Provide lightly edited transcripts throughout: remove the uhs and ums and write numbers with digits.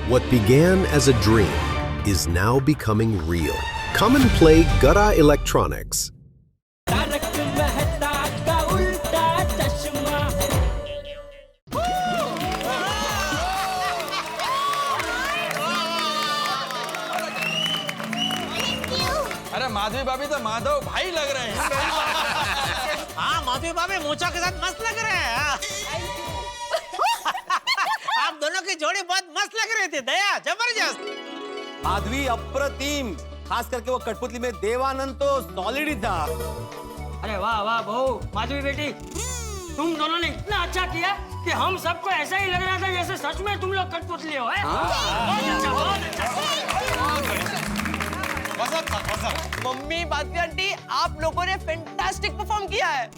What began as a dream is now becoming real. Come and play Gada Electronics. अरे माधवी भाभी तो माधव भाई लग रहे हैं। हाँ माधवी भाभी मूंछों के साथ मस्त लग रहे हैं। आप दोनों की जोड़ी बहुत मस्त लग रही थी दया, जबरदस्त। माधवी अप्रतिम, खास करके वो कठपुतली में देवानंद तो सॉलिड ही था। अरे वाह वाह बहू, माधवी बेटी, तुम दोनों ने इतना अच्छा किया कि हम सबको ऐसा ही लग रहा था जैसे सच में तुम लोग कठपुतली हो। बहुत अच्छा, बहुत अच्छा। मम्मी बादवी आंटी, आप लोगों ने फैंटास्टिक परफॉर्म किया है।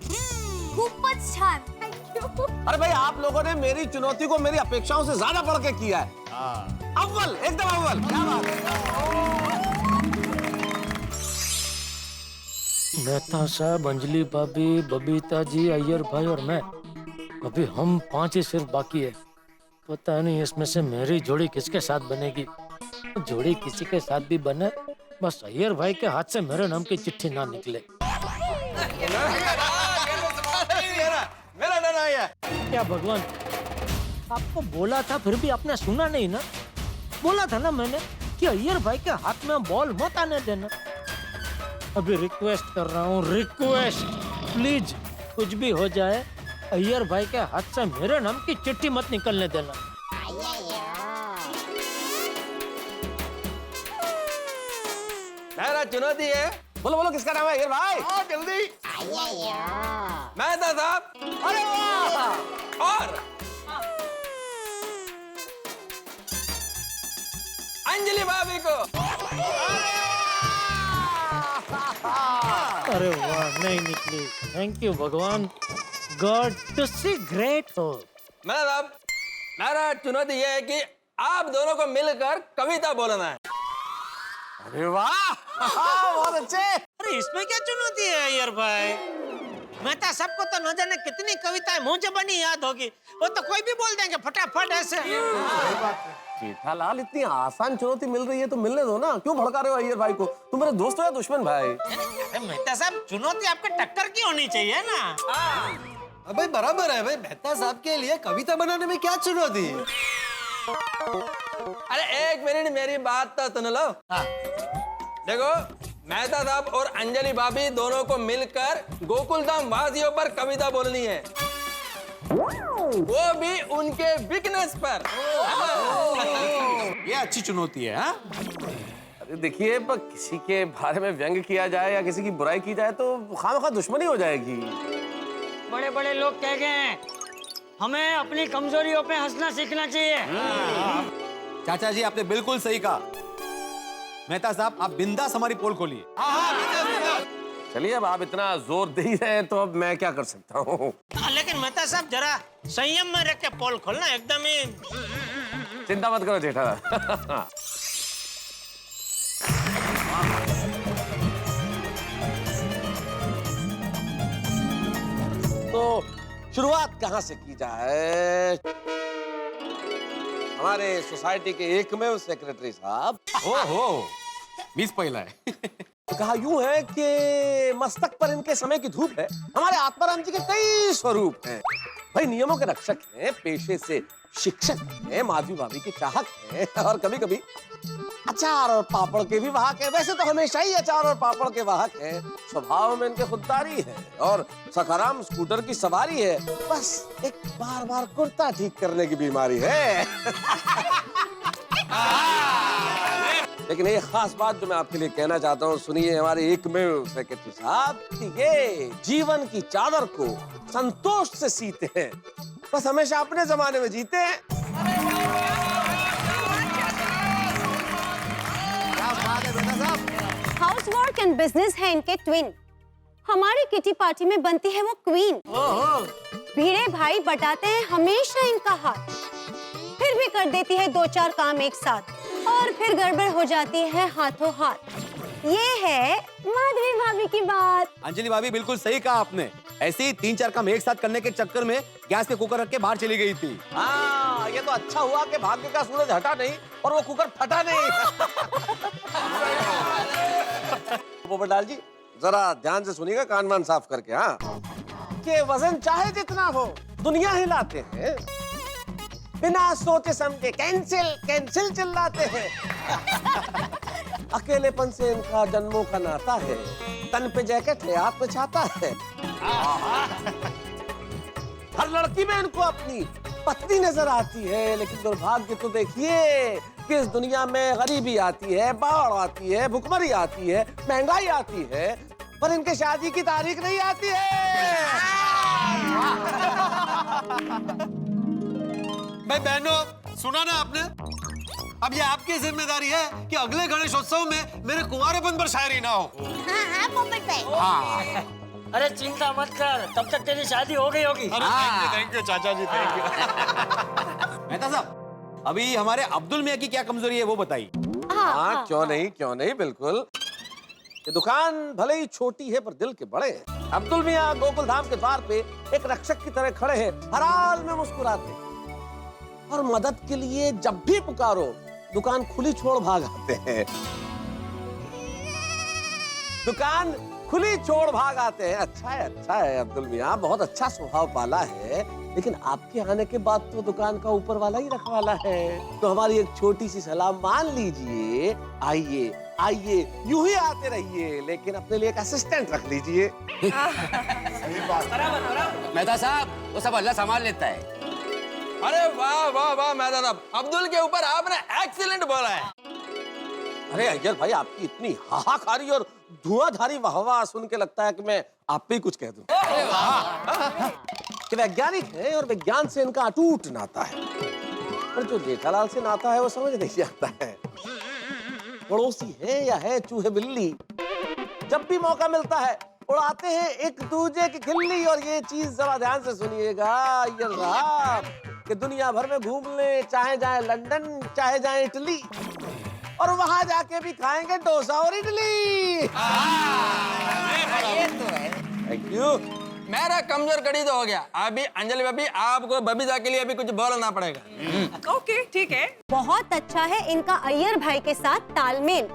खूपच छान, थैंक यू। अरे भाई, आप लोगों ने मेरी चुनौती को मेरी अपेक्षाओं से ज्यादा बढ़ के किया है। अव्वल, एकदम अव्वल। क्या बात है। मेहता साहब, अंजलि भाभी, बबीता जी, अय्यर भाई और मैं, अभी हम 5 ही सिर्फ बाकी है। पता नहीं इसमें से मेरी जोड़ी किसके साथ बनेगी। जोड़ी किसी के साथ भी बने, बस अय्यर भाई के हाथ से मेरे नाम की चिट्ठी ना निकले। मेरा डर है। क्या भगवान, आपको बोला था फिर भी आपने सुना नहीं ना। बोला था ना मैंने कि अय्यर भाई के हाथ में बॉल मत आने देना। अभी रिक्वेस्ट कर रहा हूँ, रिक्वेस्ट, प्लीज कुछ भी हो जाए अय्यर भाई के हाथ से मेरे नाम की चिट्ठी मत निकलने देना। मेरा चुनौती है। बोलो बोलो, किसका नाम है अय्यर भाई? जल्दी। मेहता साहब। अरे वाह। और अंजलि भाभी को। अरे वाह, नहीं निकली। थैंक यू भगवान, गॉड टू सी ग्रेट हो। मेहता साहब, मेरा चुनौती ये है कि आप दोनों को मिलकर कविता बोलना है। अरे वाह, बहुत अच्छे। अरे इसमें क्या चुनौती है अय्यर भाई? मेहता सबको तो न जाने कितनी कविताएं मुंह जबानी याद होगी, वो तो कोई भी बोल देंगे फटाफट ऐसे। जेठालाल, इतनी आसान चुनौती मिल रही है तो मिलने दो ना। क्यों भड़का रहे हो अय्यर भाई को? तुम मेरे दोस्त हो या दुश्मन भाई? अरे मेहता साहब, चुनौती आपके टक्कर की होनी चाहिए ना। अबे बराबर है भाई, मेहता साहब के लिए कविता बनाने में क्या चुनौती है? अरे एक मिनट, मेरी बात तो सुन लो। देखो, मेहता साहब और अंजलि भाभी दोनों को मिलकर गोकुलधाम वासियों पर कविता बोलनी है, वो भी उनके वीकनेस पर। ये अच्छी चुनौती है। हाँ? अरे देखिए, पर किसी के बारे में व्यंग किया जाए या किसी की बुराई की जाए तो खामखा दुश्मनी हो जाएगी। बड़े बड़े लोग कह गए हैं, हमें अपनी कमजोरियों पे हंसना सीखना चाहिए। चाचा जी, आपने बिल्कुल सही कहा। मेहता साहब, आप बिंदास हमारी पोल खोलिए। चलिए, अब आप इतना जोर दे ही रहे हैं तो अब मैं क्या कर सकता हूँ। लेकिन मेहता साहब जरा संयम में रख के पोल खोलना, एकदम ही। चिंता मत करो जेठालाल। तो शुरुआत कहाँ से की जाए? हमारे सोसाइटी के एकमेव सेक्रेटरी साहब। ओहो, मिस पहला है। कहा यूं है कि मस्तक पर इनके समय की धूप है। हमारे आत्माराम जी के कई स्वरूप हैं। भाई नियमों के रक्षक हैं, पेशे से शिक्षक हैं, माधवी भाभी के चाहक हैं और कभी कभी अचार और पापड़ के भी वाहक हैं। वैसे तो हमेशा ही अचार और पापड़ के वाहक हैं। स्वभाव में इनके खुददारी है और सखाराम स्कूटर की सवारी है। बस एक बार बार कुर्ता ठीक करने की बीमारी है। लेकिन एक खास बात जो मैं आपके लिए कहना चाहता हूँ, सुनिए हमारे एकमेव सेक्रेटरी साहब, ये जीवन की चादर को संतोष से सीते हैं, बस हमेशा अपने जमाने में जीते हैं। हाउस वर्क एंड बिजनेस है इनके ट्विन। हमारी किटी पार्टी में बनती है वो क्वीन। भीड़े भाई बटाते हैं हमेशा इनका हाथ, फिर भी कर देती है 2-4 काम एक साथ और फिर गड़बड़ हो जाती है हाथों हाथ। ये है माधवी भाभी की बात। अंजलि भाभी, बिल्कुल सही कहा आपने। ऐसे ही 3-4 काम एक साथ करने के चक्कर में गैस पे कुकर रख के बाहर चली गई थी। हाँ, ये तो अच्छा हुआ कि भाग्य का सूरज हटा नहीं और वो कुकर फटा नहीं। पोपटलाल जी जरा ध्यान से सुनिएगा, कान वान साफ करके। हाँ, कि वजन चाहे जितना हो दुनिया हिलाते हैं, बिना सोचे समझे कैंसिल कैंसिल चिल्लाते हैं। अकेलेपन से इनका जन्मों का नाता है, तन पे जैकेट है हाथ में छाता है। हर लड़की में इनको अपनी पत्नी नजर आती है, लेकिन दुर्भाग्य तो देखिए कि इस दुनिया में गरीबी आती है, बाढ़ आती है, भुखमरी आती है, महंगाई आती है, पर इनके शादी की तारीख नहीं आती है। भाई बहनों, सुना ना आपने? अब ये आपकी जिम्मेदारी है कि अगले गणेशोत्सव में मेरे कुंवारेपन पर शायरी ना हो। हाँ पोपट भाई। अरे चिंता मत कर, तब तक तेरी शादी हो गई होगी। थैंक यू चाचा जी, थैंक यू। मेहता साहब, अभी हमारे अब्दुल मियाँ की क्या कमजोरी है वो बताइए। हाँ, क्यों नहीं, बिल्कुल। ये दुकान भले ही छोटी है पर दिल के बड़े हैं। अब्दुल मियाँ गोकुल धाम के द्वार पे एक रक्षक की तरह खड़े हैं, हर हाल में मुस्कुराते और मदद के लिए जब भी पुकारो दुकान खुली छोड़ भाग आते हैं। दुकान खुली छोड़ भाग आते हैं। अच्छा है अब्दुल मियाँ, बहुत अच्छा स्वभाव पाला है, लेकिन आपके आने के बाद तो दुकान का ऊपर वाला ही रखवाला है। तो हमारी एक छोटी सी सलाह मान लीजिए, आइए यूं ही आते रहिए, लेकिन अपने लिए एक असिस्टेंट रख लीजिए। मेहता साहब, वो सब अल्लाह संभाल लेता है। अरे वाह वाह वाह मेहता साहब, अब्दुल के ऊपर आपने एक्सीलेंट बोला है। अरे अय्यर भाई, आपकी इतनी हाहाकारी और धुआंधारी वाहवाह सुन के लगता है कि मैं आप पे ही कुछ कह दूं। कि वैज्ञानिक है और विज्ञान से इनका अटूट नाता है, पर जो जेठालाल से नाता है वो समझ नहीं आता है। पड़ोसी है या है चूहे बिल्ली, जब भी मौका मिलता है उड़ाते हैं एक दूजे की खिल्ली। और ये चीज जरा ध्यान से सुनिएगा अय्यर साहब, कि दुनिया भर में घूम ले, चाहे जाए लंदन चाहे जाए इटली, और वहां जाके भी खाएंगे डोसा और इडली। ये तो है। Thank you. मेरा कमजोर कड़ी तो हो गया। अभी अंजलि भाभी आपको बबीता के लिए भी कुछ बोलना पड़ेगा। ओके ठीक है। बहुत अच्छा है इनका अय्यर भाई के साथ तालमेल।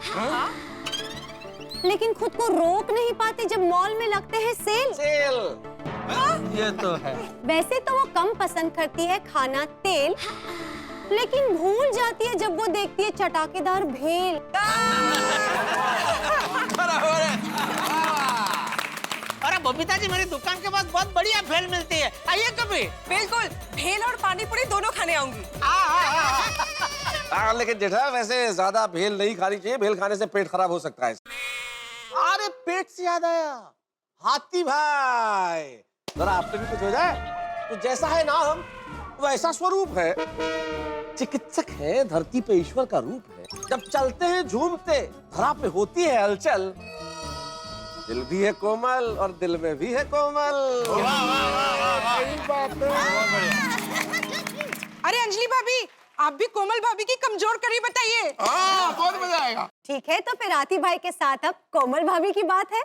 लेकिन खुद को रोक नहीं पाते जब मॉल में लगते हैं सेल। ये तो है। वैसे तो वो कम पसंद करती है खाना तेल, लेकिन भूल जाती है जब वो देखती है चटाकेदार भेल। बराबर है। अरे बबीता जी, मेरी दुकान के पास बहुत बढ़िया भेल मिलती है, आइए कभी। बिल्कुल, भेल और पानी पूरी दोनों खाने आऊंगी। लेकिन जेठा वैसे ज्यादा भेल नहीं खानी चाहिए, भेल खाने से पेट खराब हो सकता है। अरे पेट से याद आया, हाथी भाई, जरा आपसे भी कुछ हो जाए। तो जैसा है नाम वैसा स्वरूप है। चिकित्सक है, धरती पे ईश्वर का रूप है। जब चलते हैं झूमते, धरा पे होती है हलचल। दिल भी है कोमल और दिल में भी है कोमल। अरे अंजलि भाभी, आप भी कोमल भाभी की कमजोर कड़ी बताइए। बहुत मजा आएगा। ठीक है, तो फिर हाथी भाई के साथ अब कोमल भाभी की बात है।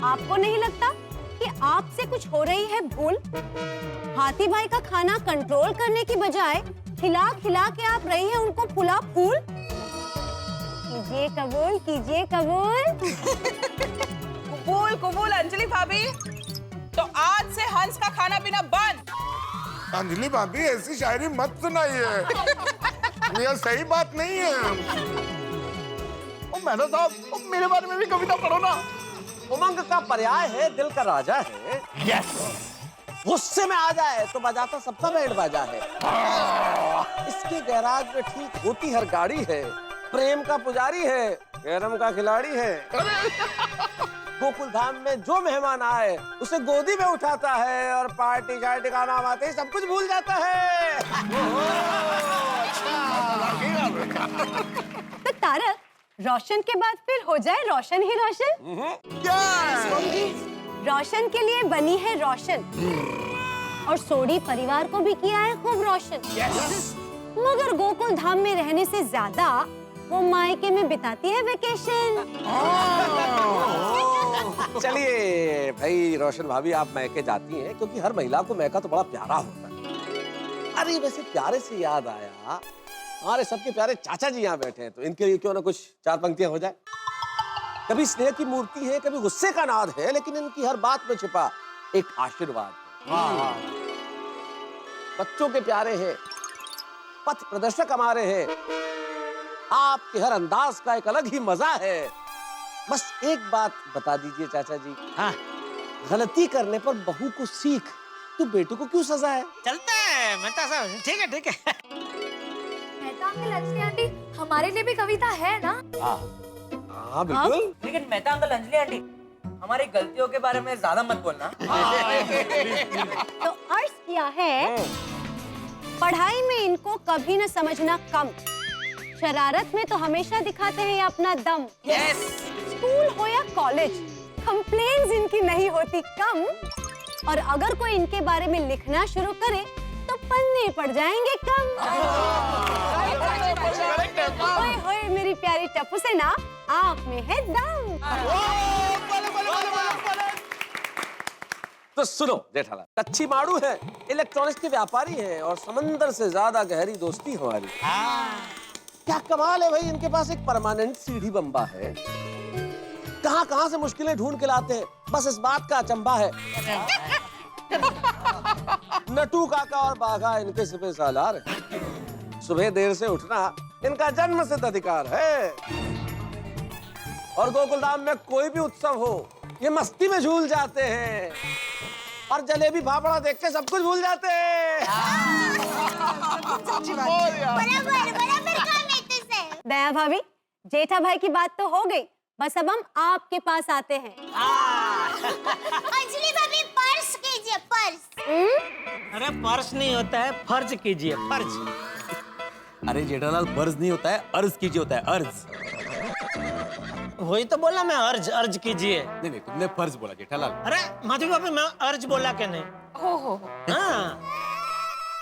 आपको नहीं लगता कि आपसे कुछ हो रही है भूल? हाथी भाई का खाना कंट्रोल करने की बजाय खिला खिला के आप रही हैं उनको फुला फूल। कीजिए कबूल, कीजिए कबूल। कबूल कबूल अंजलि भाभी, तो आज से हंस का खाना पीना बंद। अंजलि भाभी, ऐसी शायरी मत सुनाइए, यह सही बात नहीं है। मेहता साहब, मेरे बारे में भी कविता पढ़ो ना। उमंग का पर्याय है, दिल का राजा है। यस। गुस्से में आ जाए तो बजाता सबका बैंड बाजा है। इसके गैराज में ठीक होती हर गाड़ी है। प्रेम का पुजारी है, कैरम का खिलाड़ी है। गोकुल धाम में जो मेहमान आए उसे गोदी में उठाता है, और पार्टी शार्टी का नाम आते ही सब कुछ भूल जाता है। तो तारक, रोशन के बाद फिर हो जाए रोशन ही रोशन। रोशन के लिए बनी है रोशन, और सोडी परिवार को भी किया है खूब रोशन। मगर गोकुल धाम में रहने से ज्यादा वो मायके में बिताती है वेकेशन। चलिए भाई रोशन भाभी, आप मैके जाती हैं क्योंकि हर महिला को मैका तो बड़ा प्यारा होता है। अरे वैसे प्यारे से याद आया, हमारे सबके प्यारे चाचा जी यहाँ बैठे हैं, तो इनके लिए क्यों ना कुछ 4 पंक्तियां हो जाए। कभी स्नेह की मूर्ति है, कभी गुस्से का नाद है, लेकिन इनकी हर बात में छिपा एक आशीर्वाद है। बच्चों के प्यारे हैं, पथ प्रदर्शक हमारे हैं, आपके हर अंदाज का एक अलग ही मजा है। बस एक बात बता दीजिए चाचा जी, हाँ गलती करने पर बहू को सीख, तो बेटू को क्यों सजा है? चलता है मेहता साहब, ठीक है ठीक है। मेहता अंकल, अंजलि आंटी, हमारे लिए भी कविता है ना? हाँ बिल्कुल। लेकिन मेहता अंकल, अंजलि आंटी, हमारी गलतियों के बारे में ज्यादा मत बोलना। तो अर्ज किया है, पढ़ाई में इनको कभी न समझना कम, शरारत में तो हमेशा दिखाते हैं ये अपना दम। स्कूल हो या कॉलेज, कंप्लेंट्स इनकी नहीं होती कम, और अगर कोई इनके बारे में लिखना शुरू करे तो पन्ने पड़ जाएंगे कम। ओए होए मेरी प्यारी टप्पू से ना, आँख में है दम। तो सुनो जेठालाल, कच्ची माड़ू है, इलेक्ट्रॉनिक्स के व्यापारी हैं, और समंदर से ज्यादा गहरी दोस्ती हमारी। क्या कमाल है भाई, इनके पास एक परमानेंट सीढ़ी बम्बा है। कहां से मुश्किलें ढूंढ के लाते हैं, बस इस बात का अचंभा है। नटू काका और बाघा इनके सिपे सालार हैं। सुबह देर से उठना इनका जन्म सिद्ध अधिकार है, और गोकुलधाम में कोई भी उत्सव हो ये मस्ती में झूल जाते हैं, और जलेबी फाफड़ा देख के सब कुछ भूल जाते हैं। दया भाभी, जेठा भाई की बात तो हो गई, बस अब हम आपके पास आते हैं। अंजलि भाभी, पर्स कीजिए, पर्स। अरे पर्स नहीं होता है, फर्ज कीजिए, फर्ज। अरे जेठालाल, फर्ज नहीं होता है, अर्ज कीजिए होता है, अर्ज। वही तो बोला मैं, अर्ज अर्ज कीजिए। नहीं नहीं, तुमने फर्ज बोला जेठालाल। अरे माधवी भाभी, मैं अर्ज बोला क्या नहीं? हो। हाँ।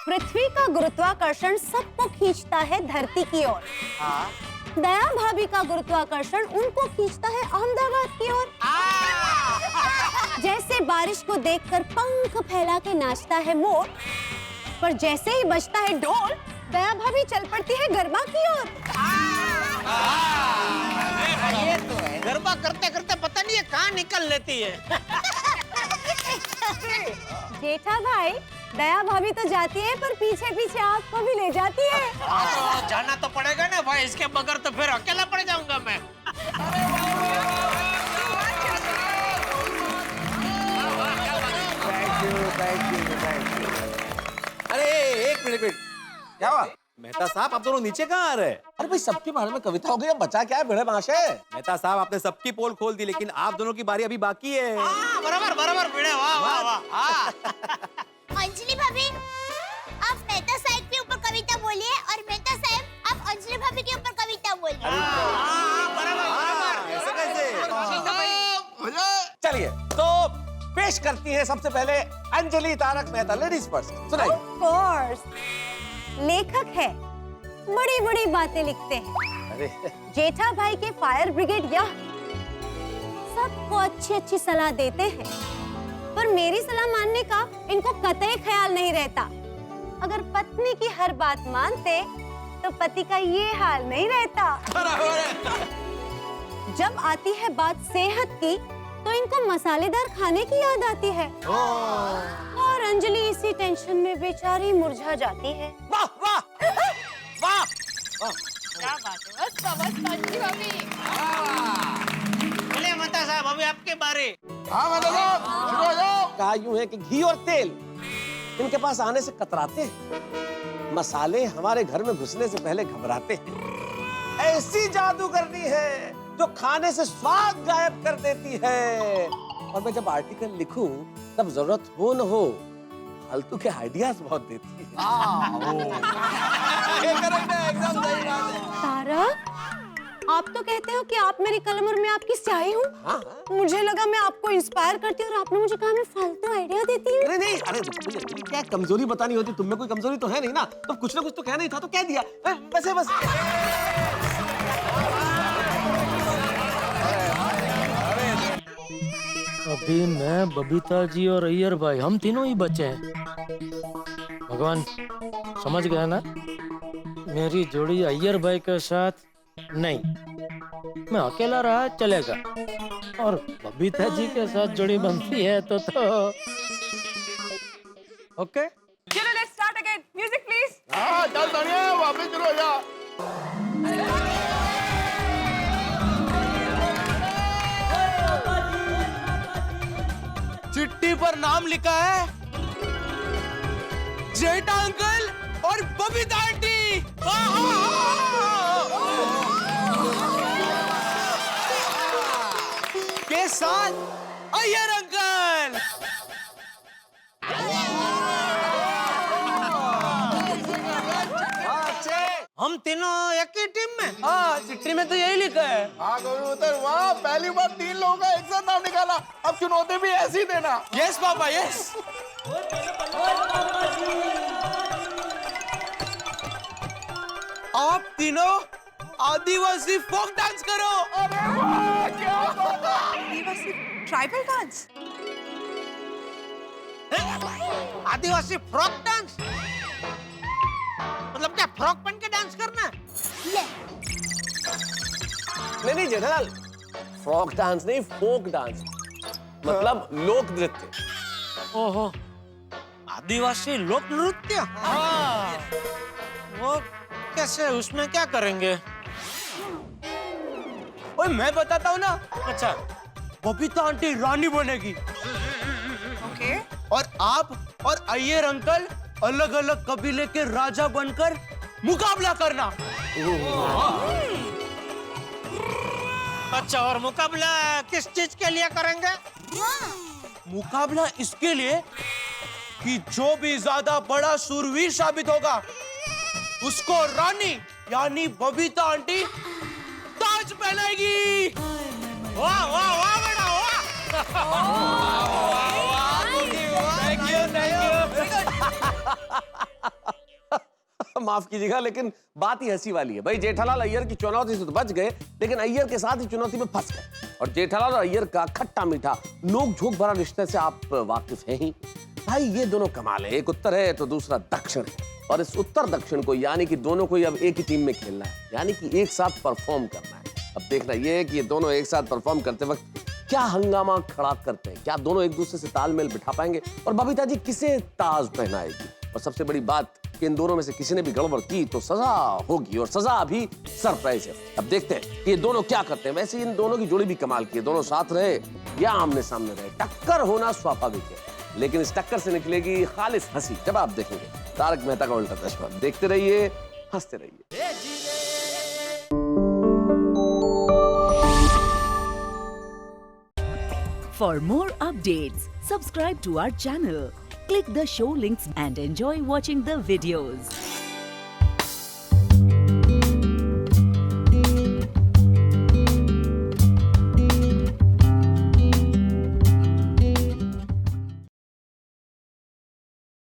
पृथ्वी का गुरुत्वाकर्षण सबको खींचता है धरती की ओर। दया भाभी का गुरुत्वाकर्षण उनको खींचता है अहमदाबाद की ओर। जैसे बारिश को देखकर पंख फैला के नाचता है मोर, पर जैसे ही बजता है ढोल, दया भाभी चल पड़ती है गरबा की ओर। ये तो है, गरबा करते करते पता नहीं है कहाँ निकल लेती है। जेठा भाई, दया भाभी तो जाती है, पर पीछे पीछे आपको भी ले जाती है। तो जाना तो पड़ेगा ना भाई, इसके बगैर तो फिर अकेला पड़ जाऊंगा मैं। अरे एक मिनट, क्या हुआ? मेहता साहब, आप दोनों नीचे कहाँ आ रहे हैं? अरे भाई, सबके बारे में कविता हो गई, अब बचा क्या है भिड़े महाशय। मेहता साहब, आपने सबकी पोल खोल दी, लेकिन आप दोनों की बारी अभी बाकी है। बराबर बराबर भिड़े, वाह वाह वाह। अंजलि भाभी, आप मेहता साहब के ऊपर कविता बोलिए, और मेहता साहब आप अंजलि भाभी के ऊपर कविता बोलिए। ऐसे कैसे? चलिए तो पेश करती है सबसे पहले अंजलि तारक मेहता, लेडीज फर्स्ट, सुनाइए। Of course, लेखक है, बड़ी बड़ी बातें लिखते हैं। अरे जेठा भाई के फायर ब्रिगेड यह सबको अच्छी अच्छी सलाह देते हैं, पर मेरी सलाह मानने का इनको कतई ख्याल नहीं रहता। अगर पत्नी की हर बात मानते तो पति का ये हाल नहीं रहता। जब आती है बात सेहत की तो इनको मसालेदार खाने की याद आती है, और अंजलि इसी टेंशन में बेचारी मुरझा जाती है। वाह वाह वाह, क्या बात है, बस अंजलि भाभी। चलिए मेहता साहब, अभी आपके बारे। हाँ मतलब शुरू हो जाओ। कहा यूं है कि घी और तेल इनके पास आने से कतराते हैं, मसाले हमारे घर में घुसने से पहले घबराते हैं। ऐसी जादू करनी है जो खाने से स्वाद गायब कर देती है, और मैं जब आर्टिकल लिखूं तब जरूरत हो न हो फालतू के आइडियाज बहुत देती है। तारक, आप तो कहते हो कि आप मेरी कलम और मैं आपकी स्याही हूँ। हाँ? मुझे लगा मैं आपको इंस्पायर करती हूँ, और आपने मुझे कहा मैं फालतू आइडिया देती हूँ। नहीं नहीं, अरे देखो, क्या कमजोरी बतानी होती, तुम में कोई कमजोरी तो है नहीं ना, तो कुछ ना कुछ तो कहना ही था तो कह दिया, वैसे बस। अभी मैं, बबीता जी और अय्यर भाई, हम तीनों ही बचे हैं। भगवान समझ गया ना? मेरी जोड़ी अय्यर भाई के साथ नहीं, मैं अकेला रहा चलेगा, और बबीता जी के साथ जोड़ी बनती है तो ओके। चलो let's start again, music please. हाँ चल धनिया वापस चलो जा। चिट्ठी पर नाम लिखा है जेठा अंकल और बबीता आंटी के साथ अय्यर अंकल। हम तीनों एक ही टीम में। हाँ चिट्ठी में तो यही लिखा है। हाँ कबूतर वाह, पहली बार 3 लोगों का एक साथ नाम निकाला। अब चुनौती भी ऐसी देना। Yes papa yes. आप तीनों आदिवासी फोक डांस करो। अरे वाह क्या बात है। आदिवासी ट्राइबल डांस। आदिवासी फ्रॉक डांस मतलब क्या फ्रॉक पहन के डांस करना? नहीं जेठालाल, फ्रॉक डांस नहीं, फोक डांस, मतलब लोक नृत्य। ओहो, आदिवासी लोक नृत्य। हाँ। वो कैसे, उसमें क्या करेंगे? ओए मैं बताता हूँ ना। अच्छा, बबीता आंटी रानी बनेगी ओके। और आप और अय्यर अंकल अलग अलग कबीले के राजा बनकर मुकाबला करना। अच्छा, और मुकाबला किस चीज के लिए करेंगे? मुकाबला इसके लिए कि जो भी ज्यादा बड़ा शूरवीर साबित होगा उसको रानी यानी बबीता आंटी ताज पहनाएगी। वाह वाह वाह बेटा वाह। Thank you. माफ कीजिएगा लेकिन बात ही हंसी वाली है। भाई जेठालाल अय्यर की चुनौती से तो बच गए, लेकिन अय्यर के साथ ही चुनौती में फंस गए। और जेठालाल और अय्यर का खट्टा मीठा नोक झोंक भरा रिश्ते से आप वाकिफ हैं ही। भाई ये दोनों कमाल है, एक उत्तर है तो दूसरा दक्षिण है, और इस उत्तर दक्षिण को यानी कि दोनों को अब एक ही टीम में खेलना है, यानी कि एक साथ परफॉर्म करना है। अब देखना ये है कि ये दोनों एक साथ परफॉर्म करते वक्त क्या हंगामा खड़ा करते हैं, क्या दोनों एक दूसरे से तालमेल बिठा पाएंगे, और बबीता जी किसे ताज पहनाएगी। और सबसे बड़ी बात कि इन दोनों में से किसी ने भी गड़बड़ की तो सजा होगी, और सजा अभी सरप्राइज है। अब देखते हैं कि ये दोनों क्या करते हैं। वैसे इन दोनों की जोड़ी भी कमाल की है, दोनों साथ रहे या आमने सामने रहे, टक्कर होना स्वाभाविक है, लेकिन इस टक्कर से निकलेगी खालिस हंसी जब आप देखेंगे तारक मेहता का उल्टा चश्मा। देखते रहिए, हंसते रहिए। For more updates, subscribe to our channel, click the show links and enjoy watching the videos.